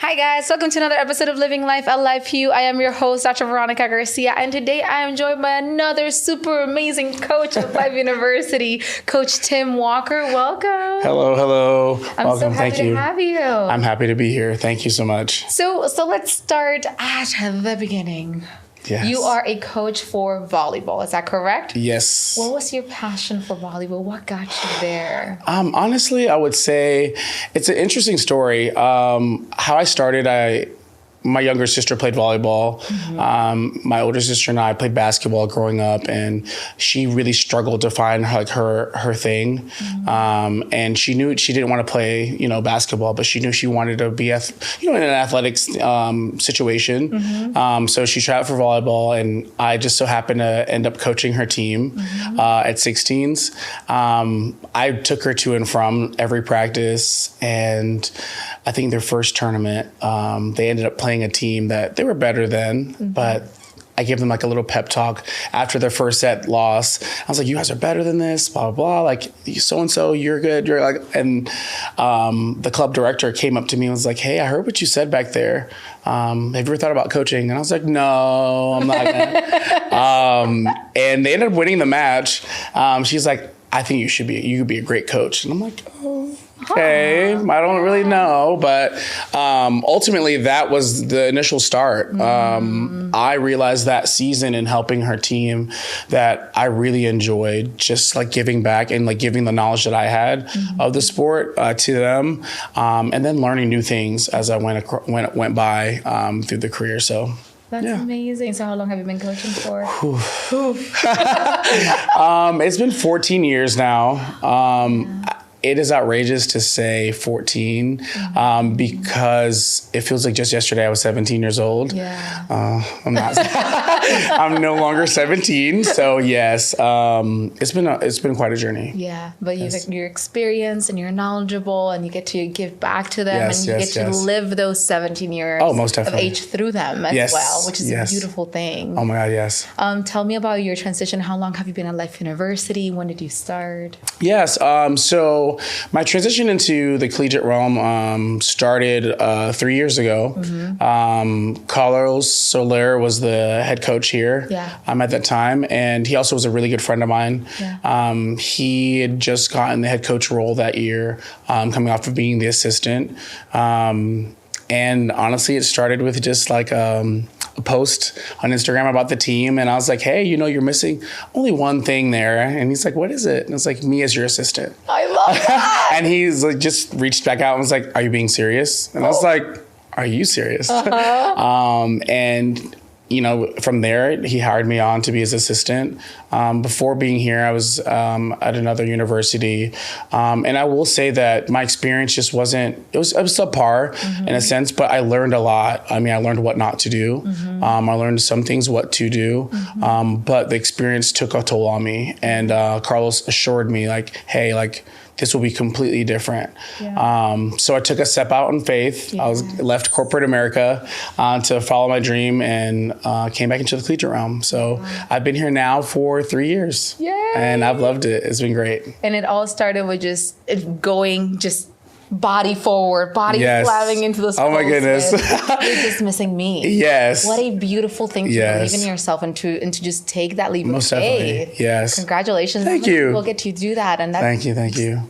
Hi guys, welcome to another episode of Living Life a Life You. I am your host, Dr. Veronica Garcia, and today I am joined by another super amazing coach of Life University, Coach Tim Walker. Welcome. Hello. I'm Welcome. so happy to have you. I'm happy to be here. Thank you so much. So let's start at the beginning. Yes. You are a coach for volleyball, is that correct? Yes. What was your passion for volleyball? What got you there? Honestly, I would say it's an interesting story. How I started, my younger sister played volleyball. Mm-hmm. My older sister and I played basketball growing up, and she really struggled to find her thing. Mm-hmm. And she knew she didn't want to play, basketball, but she knew she wanted to be, in an athletics situation. Mm-hmm. So she tried out for volleyball, and I just so happened to end up coaching her team at 16s. I took her to and from every practice, and I think their first tournament, they ended up playing a team that they were better than, but I gave them like a little pep talk after their first set loss. I was like, you guys are better than this, blah, blah, blah. Like, so-and-so, you're good. You're like, and the club director came up to me and was like, hey, I heard what you said back there. Have you ever thought about coaching? And I was like, no, I'm not gonna. And they ended up winning the match. She's like, I think you could be a great coach. And I'm like, oh. Okay, I don't really know, but ultimately that was the initial start. I realized that season in helping her team that I really enjoyed just like giving back and like giving the knowledge that I had of the sport to them, and then learning new things as I went by through the career. So. That's amazing. So how long have you been coaching for? It's been 14 years now. It is outrageous to say 14 because it feels like just yesterday I was 17 years old. Yeah. I'm not. I'm no longer 17. So yes, it's been quite a journey. Yeah, but you're experienced and you're knowledgeable and you get to give back to them and you get to live those 17 years of age through them as well, which is a beautiful thing. Oh my God, yes. Tell me about your transition. How long have you been at Life University? When did you start? Yes. So my transition into the collegiate realm started 3 years ago. Carlos Soler was the head coach here at that time, and he also was a really good friend of mine. Yeah. He had just gotten the head coach role that year, coming off of being the assistant. And honestly, it started with just like a post on Instagram about the team. And I was like, hey, you're missing only one thing there. And he's like, what is it? And it's like, me as your assistant. I love that. And he's like, just reached back out and was like, are you being serious? And I was like, are you serious? And from there, he hired me on to be his assistant. Before being here, I was at another university. And I will say that my experience just wasn't, it was subpar in a sense, but I learned a lot. I mean, I learned what not to do. I learned some things what to do. But the experience took a toll on me. And Carlos assured me hey, this will be completely different. Yeah. So I took a step out in faith. Yeah. I left corporate America to follow my dream and came back into the collegiate realm. So I've been here now for 3 years. Yay. And I've loved it. It's been great. And it all started with just going body forward, body slamming into the Oh my goodness. You're just missing me. Yes. What a beautiful thing to believe in yourself and to just take that leap of faith. Definitely. Yes. Congratulations. Thank you. People get to do that. And Thank you.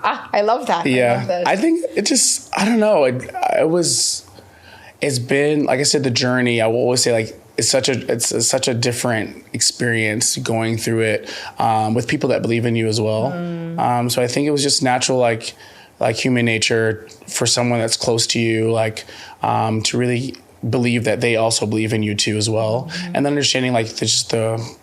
I love that. Yeah. I think it just, I don't know. It's been, like I said, the journey. I will always say it's such a different experience going through it with people that believe in you as well. So I think it was just natural, like human nature for someone that's close to you, to really believe that they also believe in you too as well. And then understanding just the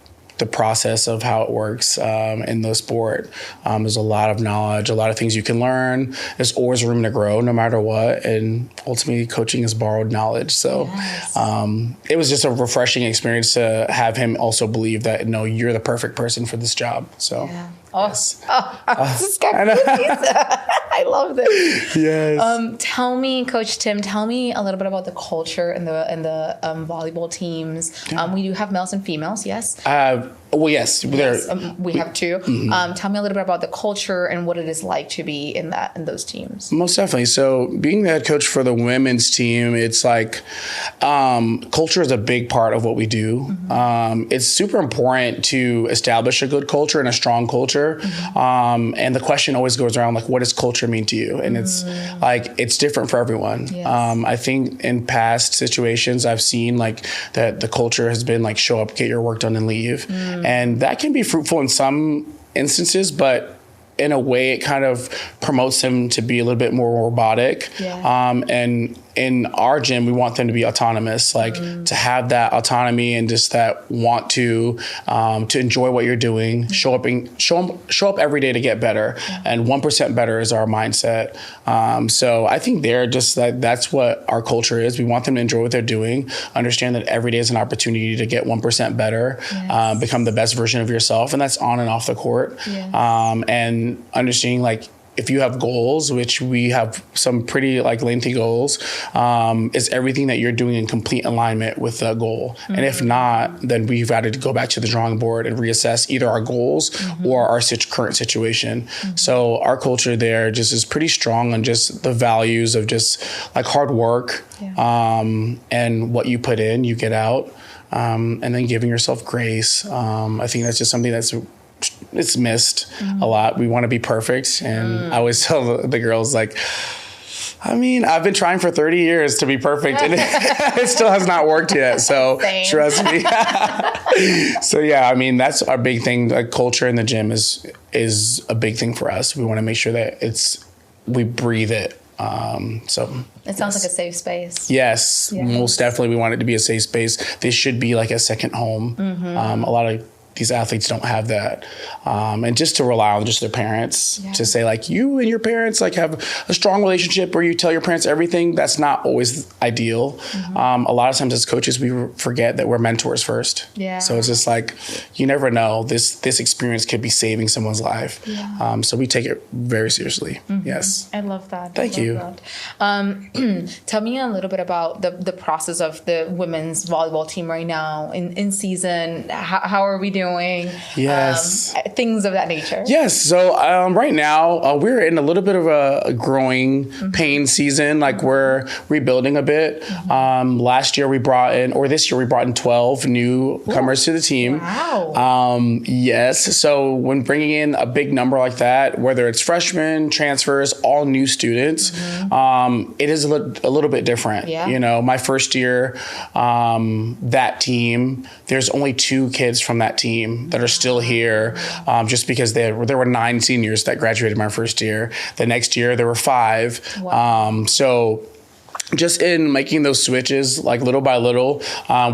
process of how it works in the sport. There's a lot of knowledge, a lot of things you can learn. There's always room to grow no matter what. And ultimately coaching is borrowed knowledge. So it was just a refreshing experience to have him also believe that, no, you're the perfect person for this job. So. Yeah. This is kind of I love this. Yes. Tell me, Coach Tim, a little bit about the culture and the volleyball teams. We do have males and females, yes? Well, yes, we have two. Tell me a little bit about the culture and what it is like to be in those teams. Most definitely. So being the head coach for the women's team, it's like culture is a big part of what we do. It's super important to establish a good culture and a strong culture. And the question always goes around, like, what does culture mean to you? And it's like, it's different for everyone. Yes. I think in past situations, I've seen like that the culture has been like, show up, get your work done and leave. And that can be fruitful in some instances, but in a way it kind of promotes them to be a little bit more robotic. And in our gym, we want them to be autonomous, like to have that autonomy and just that want to enjoy what you're doing, show up every day to get better. And 1% better is our mindset. So I think they're just that's what our culture is. We want them to enjoy what they're doing, understand that every day is an opportunity to get 1% better, become the best version of yourself. And that's on and off the court. And understanding like, if you have goals, which we have some pretty like lengthy goals, is everything that you're doing in complete alignment with the goal. And if not, then we've got to go back to the drawing board and reassess either our goals or our current situation. So our culture there just is pretty strong on just the values of just like hard work, and what you put in, you get out, and then giving yourself grace. I think that's just something it's missed a lot. We want to be perfect. And I always tell the girls, like, I mean, I've been trying for 30 years to be perfect and it still has not worked yet. So trust me. So yeah, I mean, that's our big thing. Like culture in the gym is a big thing for us. We want to make sure that we breathe it. So it sounds like a safe space. Yes, most definitely. We want it to be a safe space. This should be like a second home. A lot of these athletes don't have that. And just to rely on just their parents to say like, you and your parents like have a strong relationship where you tell your parents everything. That's not always ideal. A lot of times as coaches, we forget that we're mentors first. So it's just like, you never know, this experience could be saving someone's life. So we take it very seriously. Yes. I love that. Thank you. Tell me a little bit about the process of the women's volleyball team right now in season. How are we doing? Yes. Things of that nature. Yes. So right now we're in a little bit of a growing pain season. Like we're rebuilding a bit. This year we brought in 12 newcomers to the team. Wow. Yes. So when bringing in a big number like that, whether it's freshmen, transfers, all new students, it is a little bit different. You know, my first year, that team, there's only 2 kids from that team that are still here, just because there were 9 seniors that graduated my first year. The next year there were 5. Wow. So just in making those switches, like little by little,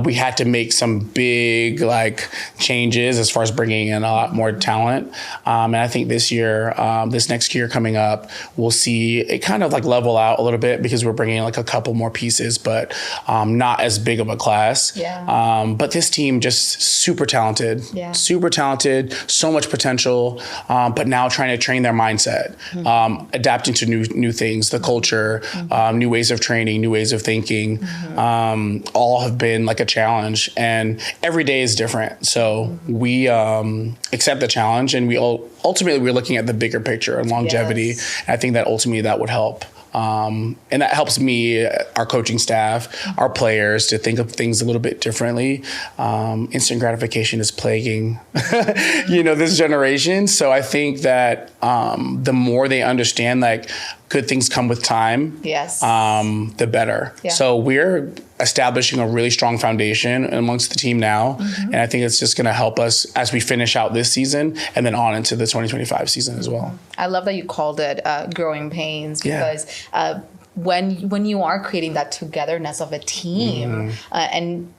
we had to make some big like changes as far as bringing in a lot more talent. And I think this next year coming up, we'll see it kind of like level out a little bit because we're bringing in like a couple more pieces, but not as big of a class. But this team just super talented, so much potential, but now trying to train their mindset, adapting to new things, the culture, new ways of training, new ways of thinking, all have been like a challenge, and every day is different. So we accept the challenge, and ultimately we're looking at the bigger picture and longevity. And I think that ultimately that would help. And that helps me, our coaching staff, our players to think of things a little bit differently. Instant gratification is plaguing, this generation. So I think that the more they understand, like, good things come with time, the better. So we're establishing a really strong foundation amongst the team now. And I think it's just going to help us as we finish out this season and then on into the 2025 season as well. I love that you called it growing pains, because when you are creating that togetherness of a team and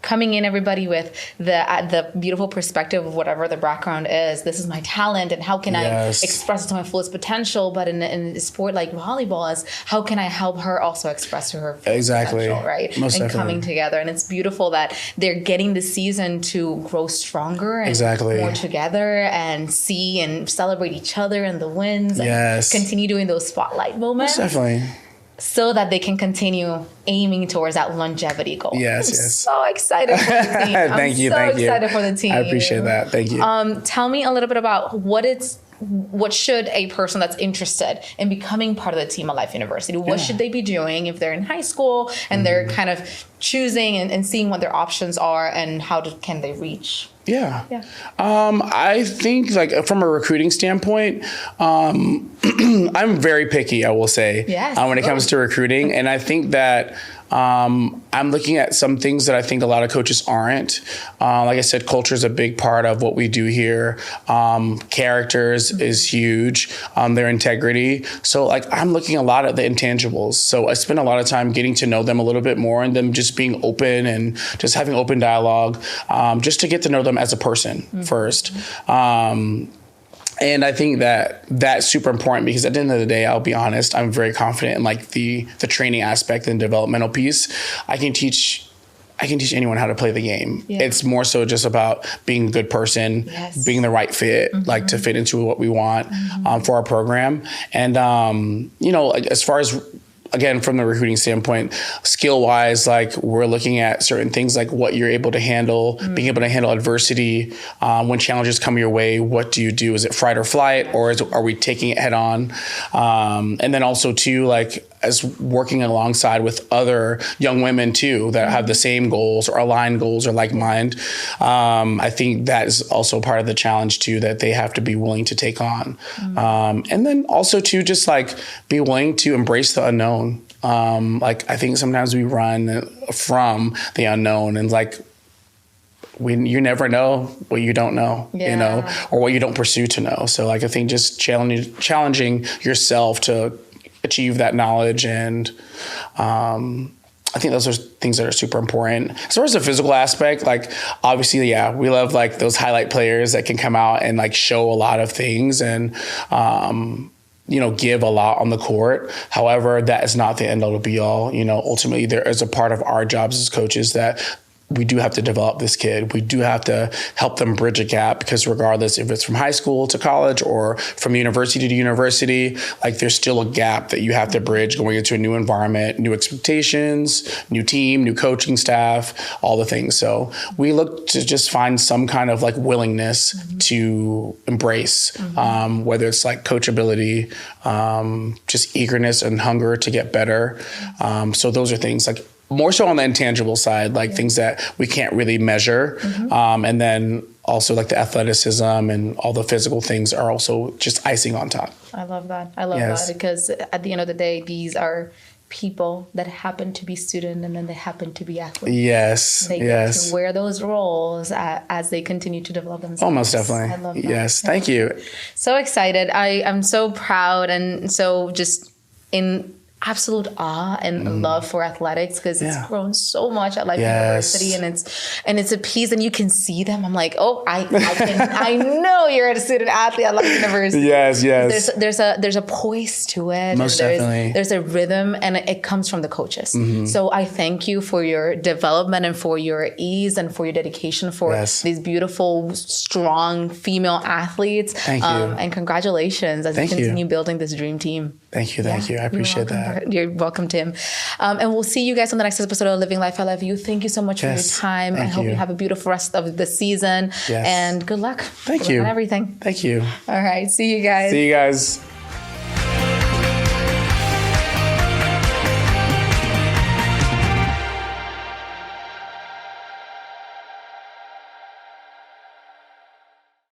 coming in everybody with the beautiful perspective of whatever the background is. This is my talent, and how can I express it to my fullest potential? But in a sport like volleyball, is how can I help her also express to her fullest potential, right? Most and definitely. Coming together, and it's beautiful that they're getting the season to grow stronger and more together, and see and celebrate each other and the wins. And continue doing those spotlight moments. Most definitely. so that they can continue aiming towards that longevity goal. Yes, I'm yes. so excited for the team. Thank you. Excited for the team. I appreciate that. Thank you. Tell me a little bit about what should a person that's interested in becoming part of the team at Life University, what should they be doing if they're in high school and they're kind of choosing and seeing what their options are, and can they reach? Yeah. I think like from a recruiting standpoint, I'm very picky, I will say, when it comes to recruiting. And I think that I'm looking at some things that I think a lot of coaches aren't. Like I said, culture is a big part of what we do here. Characters is huge. Their integrity. So like I'm looking a lot at the intangibles. So I spend a lot of time getting to know them a little bit more, and them just being open and just having open dialogue, just to get to know them as a person first. And I think that that's super important, because at the end of the day, I'll be honest, I'm very confident in like the training aspect and developmental piece. I can teach anyone how to play the game. It's more so just about being a good person, being the right fit, like to fit into what we want for our program. And, as far as, again, from the recruiting standpoint, skill wise, like we're looking at certain things like what you're able to handle, being able to handle adversity. When challenges come your way, what do you do? Is it fight or flight, or are we taking it head on? And then also too, like as working alongside with other young women too, that have the same goals or aligned goals or like mind. I think that is also part of the challenge too, that they have to be willing to take on. And then also too, just like be willing to embrace the unknown. Like I think sometimes we run from the unknown, and like you never know what you don't know, or what you don't pursue to know. So like I think just challenging yourself to achieve that knowledge, and I think those are things that are super important. As far as the physical aspect, like obviously, we love like those highlight players that can come out and like show a lot of things and give a lot on the court. However, that is not the end all to be all. Ultimately there is a part of our jobs as coaches that we do have to develop this kid. We do have to help them bridge a gap, because regardless if it's from high school to college or from university to university, like there's still a gap that you have to bridge going into a new environment, new expectations, new team, new coaching staff, all the things. So we look to just find some kind of like willingness to embrace, whether it's like coachability, just eagerness and hunger to get better. So those are things like more so on the intangible side, like things that we can't really measure. And then also like the athleticism and all the physical things are also just icing on top. I love that. I love that, because at the end of the day, these are people that happen to be student, and then they happen to be athletes. They get to wear those roles as they continue to develop themselves. Almost definitely. I love that. Yes. Thank you. So excited. I'm so proud, and so just in absolute awe and love for athletics, because it's grown so much at Life University, and it's a piece, and you can see them. I'm like, I know you're a student athlete at Life University. Yes. There's a poise to it. Most definitely. There's a rhythm, and it comes from the coaches. So I thank you for your development and for your ease and for your dedication for these beautiful, strong female athletes. Thank you. And congratulations as you continue building this dream team. Thank you. I appreciate that. You're welcome, Tim. And we'll see you guys on the next episode of Living Life I Love You. Thank you so much for your time. I hope you have a beautiful rest of the season. And good luck. Thank you. On everything. Thank you. All right. See you guys.